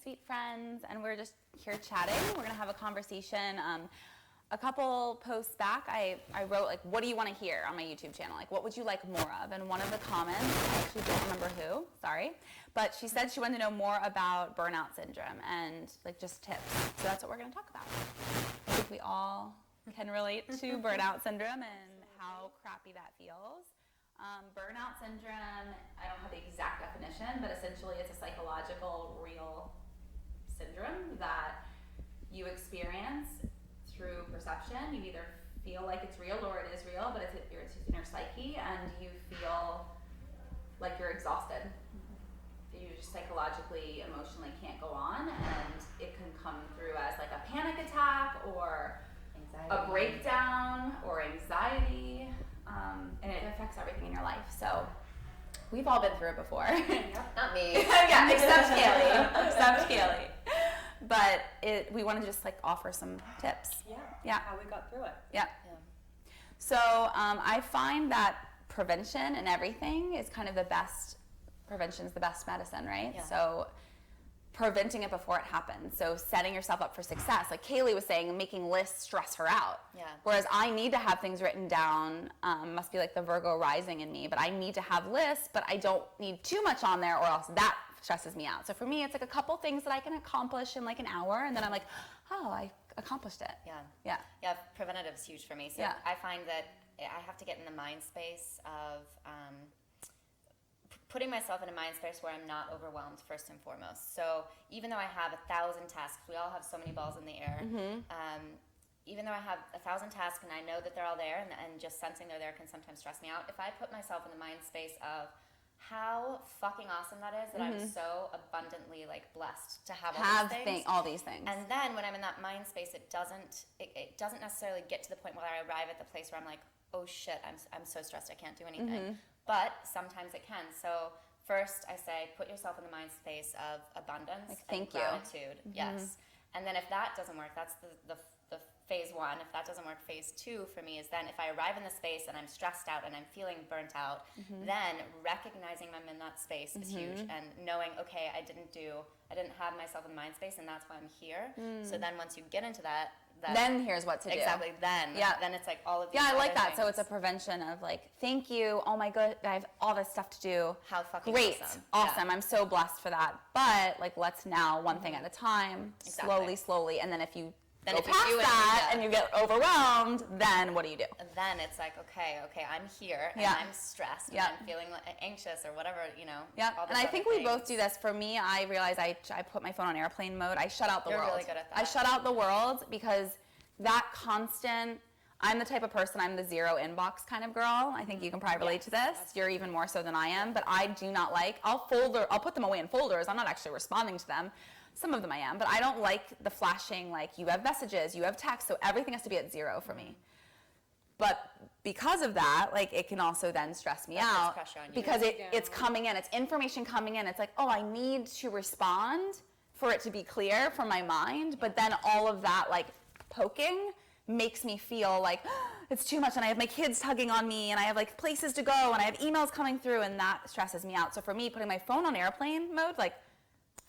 sweet friends, and we're just here chatting. We're going to have a conversation. A couple posts back, I wrote, like, what do you want to hear on my YouTube channel? Like, what would you like more of? And one of the comments, I actually don't remember who, sorry, but she said she wanted to know more about burnout syndrome and, like, just tips. So that's what we're going to talk about. I think we all can relate to burnout syndrome and how crappy that feels. Burnout syndrome, I don't have the exact definition, but essentially it's a psychological, real syndrome that you experience through perception. You either feel like it's real or it is real, but it's in your psyche, and you feel like you're exhausted. You just psychologically, emotionally can't go on, and it can come through as like a panic attack or anxiety, a breakdown or anxiety, and it affects everything in your life. So we've all been through it before. Not me. Yeah, except Kaylee. But we want to just like offer some tips. Yeah. How we got through it. Yeah. So I find that prevention and everything is kind of the best. Prevention is the best medicine, right? Yeah. So preventing it before it happens. So setting yourself up for success. Like Kaylee was saying, making lists stress her out. Yeah. Whereas I need to have things written down. Must be like the Virgo rising in me. But I need to have lists, but I don't need too much on there, or else that stresses me out. So for me, it's like a couple things that I can accomplish in like an hour, and then I'm like, oh, I accomplished it. Yeah, preventative is huge for me. So I find that I have to get in the mind space of putting myself in a mind space where I'm not overwhelmed first and foremost. So even though I have 1,000 tasks, we all have so many balls in the air. Even though I have 1,000 tasks and I know that they're all there, and just sensing they're there can sometimes stress me out. If I put myself in the mind space of how fucking awesome that is, that I'm so abundantly like blessed to have all these things. And then when I'm in that mind space, it doesn't necessarily get to the point where I arrive at the place where I'm like, oh shit, I'm so stressed, I can't do anything. But sometimes it can. So first I say, put yourself in the mind space of abundance and gratitude. Yes. And then if that doesn't work, that's the phase one. If that doesn't work, phase two for me is then if I arrive in the space and I'm stressed out and I'm feeling burnt out, then recognizing I'm in that space is huge, and knowing, okay, I didn't have myself in the mind space, and that's why I'm here. So then once you get into that then here's what to do. Exactly. Then it's like all of these. Yeah, I like that. things. So it's a prevention of like, thank you. Oh my god, I have all this stuff to do. How fucking great, awesome. Yeah. I'm so blessed for that. But like, let's now one thing at a time, slowly, and then if you go past that and you get overwhelmed, then what do you do? And then it's like, okay, I'm here, and I'm stressed, and I'm feeling anxious or whatever, Yeah, and I think we both do this. For me, I realize I put my phone on airplane mode. I shut out the world. You're really good at that. I shut out the world because that constant, I'm the type of person, I'm the zero inbox kind of girl. I think you can probably relate to this. You're even more so than I am, but I do not like, I'll put them away in folders. I'm not actually responding to them. Some of them I am, but I don't like the flashing, like, you have messages, you have text, so everything has to be at zero for me. But because of that, like, it can also then stress me out because it's coming in, it's information coming in. It's like, oh, I need to respond for it to be clear from my mind, but then all of that, like, poking makes me feel like it's too much, and I have my kids tugging on me, and I have like places to go, and I have emails coming through, and that stresses me out. So for me, putting my phone on airplane mode, like,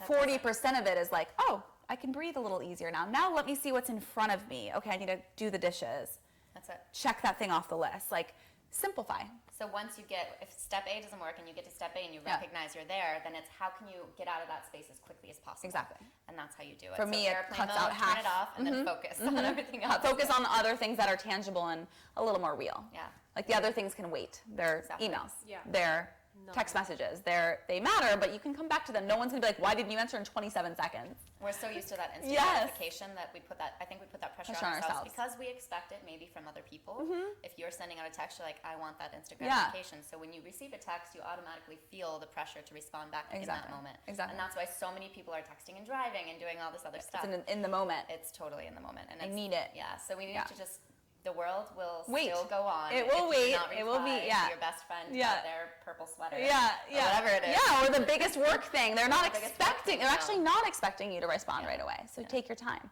40% of it is like, oh, I can breathe a little easier now. Now let me see what's in front of me. Okay, I need to do the dishes. That's it. Check that thing off the list. Like, simplify. So once you if step A doesn't work and you get to step A and you recognize you're there, then it's how can you get out of that space as quickly as possible. Exactly. And that's how you do it. For me, it cuts out half. Turn it off and then focus on everything else. Focus on the other things that are tangible and a little more real. Yeah. Like the other things can wait. They're emails. Yeah. They're text messages. They matter, but you can come back to them. No one's gonna be like, why didn't you answer in 27 seconds? We're so used to that instant gratification that I think we put that pressure on ourselves because we expect it maybe from other people. If you're sending out a text, you're like, I want that instant gratification. So when you receive a text, you automatically feel the pressure to respond back in that moment. Exactly. And that's why so many people are texting and driving and doing all this other stuff. It's in the moment. It's totally in the moment. And I need it. Yeah. So we need to just. The world will wait. Still go on. It will wait. It will be your best friend. Their purple sweater. Or whatever it is. Yeah, or the biggest work thing. They're not expecting. They're actually not expecting you to respond right away. So take your time.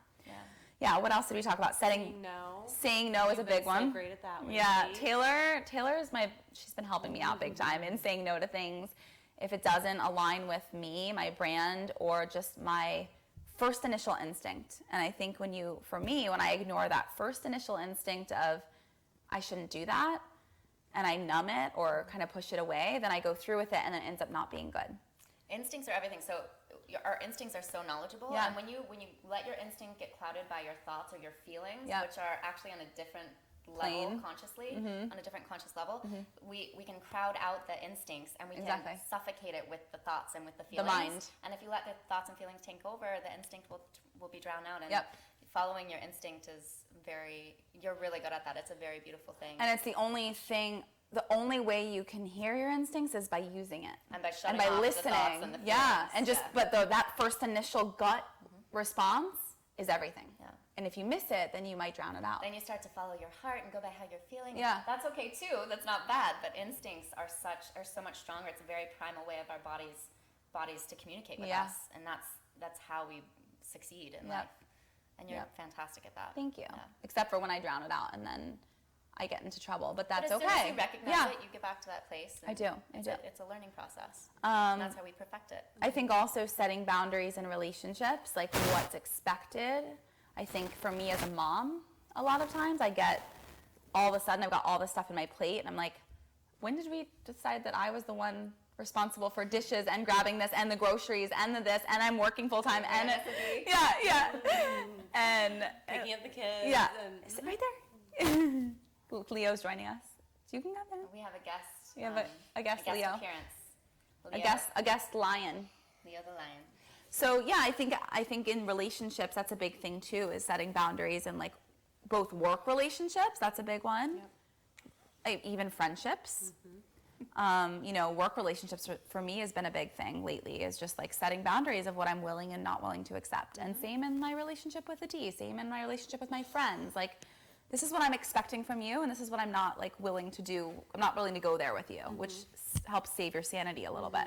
Yeah. What else did we talk about? Saying no is a big one. So great at that one. Yeah. Taylor is she's been helping me out big time in saying no to things. if it doesn't align with me, my brand, or just my first initial instinct. And I think when I ignore that first initial instinct of I shouldn't do that, and I numb it or kind of push it away, then I go through with it and then it ends up not being good. Instincts are everything. So our instincts are so knowledgeable, and when you let your instinct get clouded by your thoughts or your feelings, which are actually on a different level consciously, on a different conscious level, we can crowd out the instincts, and we can suffocate it with the thoughts and with the feelings. The mind. And if you let the thoughts and feelings take over, the instinct will be drowned out. And following your instinct you're really good at that. It's a very beautiful thing. And it's the only way you can hear your instincts is by using it. And by shutting and by off listening. The thoughts and the feelings. And just, but that first initial gut response is everything. Yeah. And if you miss it, then you might drown it out. Then you start to follow your heart and go by how you're feeling. Yeah. That's okay too. That's not bad. But instincts are so much stronger. It's a very primal way of our bodies to communicate with us. And that's how we succeed in life. And you're fantastic at that. Thank you. Yeah. Except for when I drown it out and then I get into trouble, but that's okay. But as soon as you recognize it, you get back to that place. I do. It's a learning process. And that's how we perfect it. I think also setting boundaries in relationships, like what's expected. I think for me as a mom, a lot of times I get all of a sudden I've got all this stuff in my plate and I'm like, when did we decide that I was the one responsible for dishes and grabbing this and the groceries and this and I'm working full time and and picking up the kids. Yeah. Is it right there? Leo's joining us. So you can come in. We have a guest. We have a guest Leo. Appearance. A guest lion. Leo the lion. So yeah, I think in relationships that's a big thing too, is setting boundaries and like both work relationships. That's a big one. Yep. Even friendships. Work relationships for me has been a big thing lately, is just like setting boundaries of what I'm willing and not willing to accept. And same in my relationship with Adi, same in my relationship with my friends. Like, this is what I'm expecting from you, and this is what I'm not like willing to do. I'm not willing to go there with you, which helps save your sanity a little bit.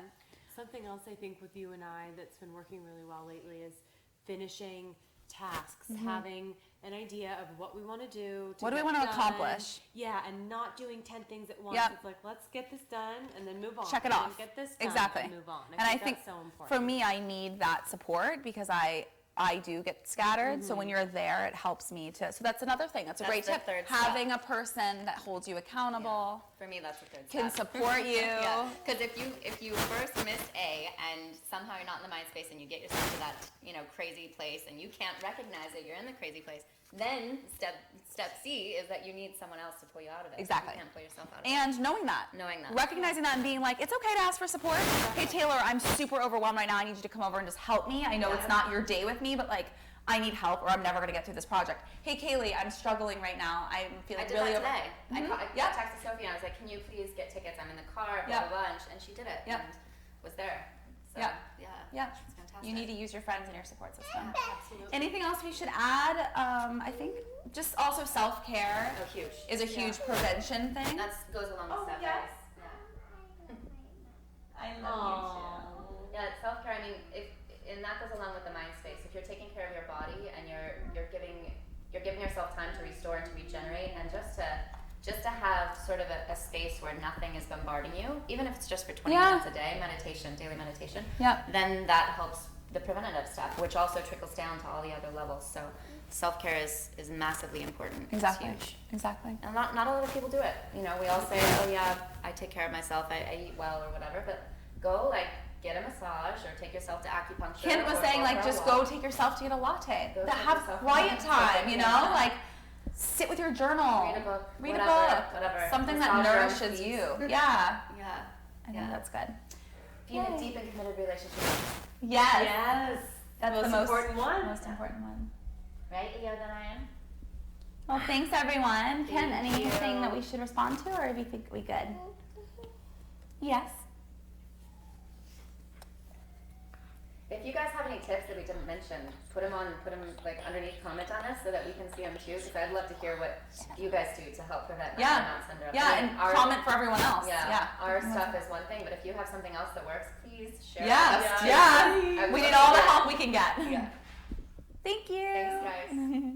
Something else I think with you and I that's been working really well lately is finishing tasks, having an idea of what we want to do. What do we want to accomplish? Yeah, and not doing 10 things at once. Yep. It's like, let's get this done and then move on. Check it off. Get this done and move on. And I think that's so important. For me, I need that support because I do get scattered. So when you're there, it helps me to. So that's another thing. That's a great tip. Having a person that holds you accountable. For me, that's the third step. Can support you. Because if you first miss A and somehow you're not in the mind space and you get yourself to that crazy place and you can't recognize that you're in the crazy place, then step C is that you need someone else to pull you out of it. Exactly. You can't pull yourself out of it. And knowing that. Recognizing that and being like, it's okay to ask for support. Hey, Taylor, I'm super overwhelmed right now. I need you to come over and just help me. I know it's not your day with me, but like, I need help or I'm never going to get through this project. Hey, Kaylee, I'm struggling right now. I'm feeling really over. I did that today. I texted Sophie and I was like, can you please get tickets? I'm in the car, blah, blah, blah. And she did it and was there. So, yeah. It's fantastic. You need to use your friends in your support system. Absolutely. Anything else we should add? I think just also self-care is a huge prevention thing. That goes along with step guys. I love you too. Yeah, self-care, I mean, and that goes along with the mind space. If you're taking care of your body and you're giving yourself time to restore and to regenerate and just to have sort of a space where nothing is bombarding you, even if it's just for 20 minutes a day, daily meditation, then that helps the preventative stuff, which also trickles down to all the other levels. So self-care is massively important. Exactly. It's huge. Exactly. And not a lot of people do it. We all say, oh yeah, I take care of myself, I eat well or whatever, but go get a massage or take yourself to acupuncture. Kent was saying just go take yourself to get a latte. Have quiet time, like sit with your journal. Read a book. Whatever. Something that nourishes you. Yeah. I think that's good. Be in a deep and committed relationship. Yes. That's the most important one. Right, Leo, than I am? Well, thanks everyone. Ken, anything that we should respond to, or do you think we good? Yes. If you guys have any tips that we didn't mention, put them underneath, comment on us so that we can see them too, because I'd love to hear what you guys do to help prevent Burnout Syndrome. And comment for everyone else. Our stuff is one thing, but if you have something else that works, please share it. Yes, we need all the help we can get. Yeah. Thank you. Thanks, guys.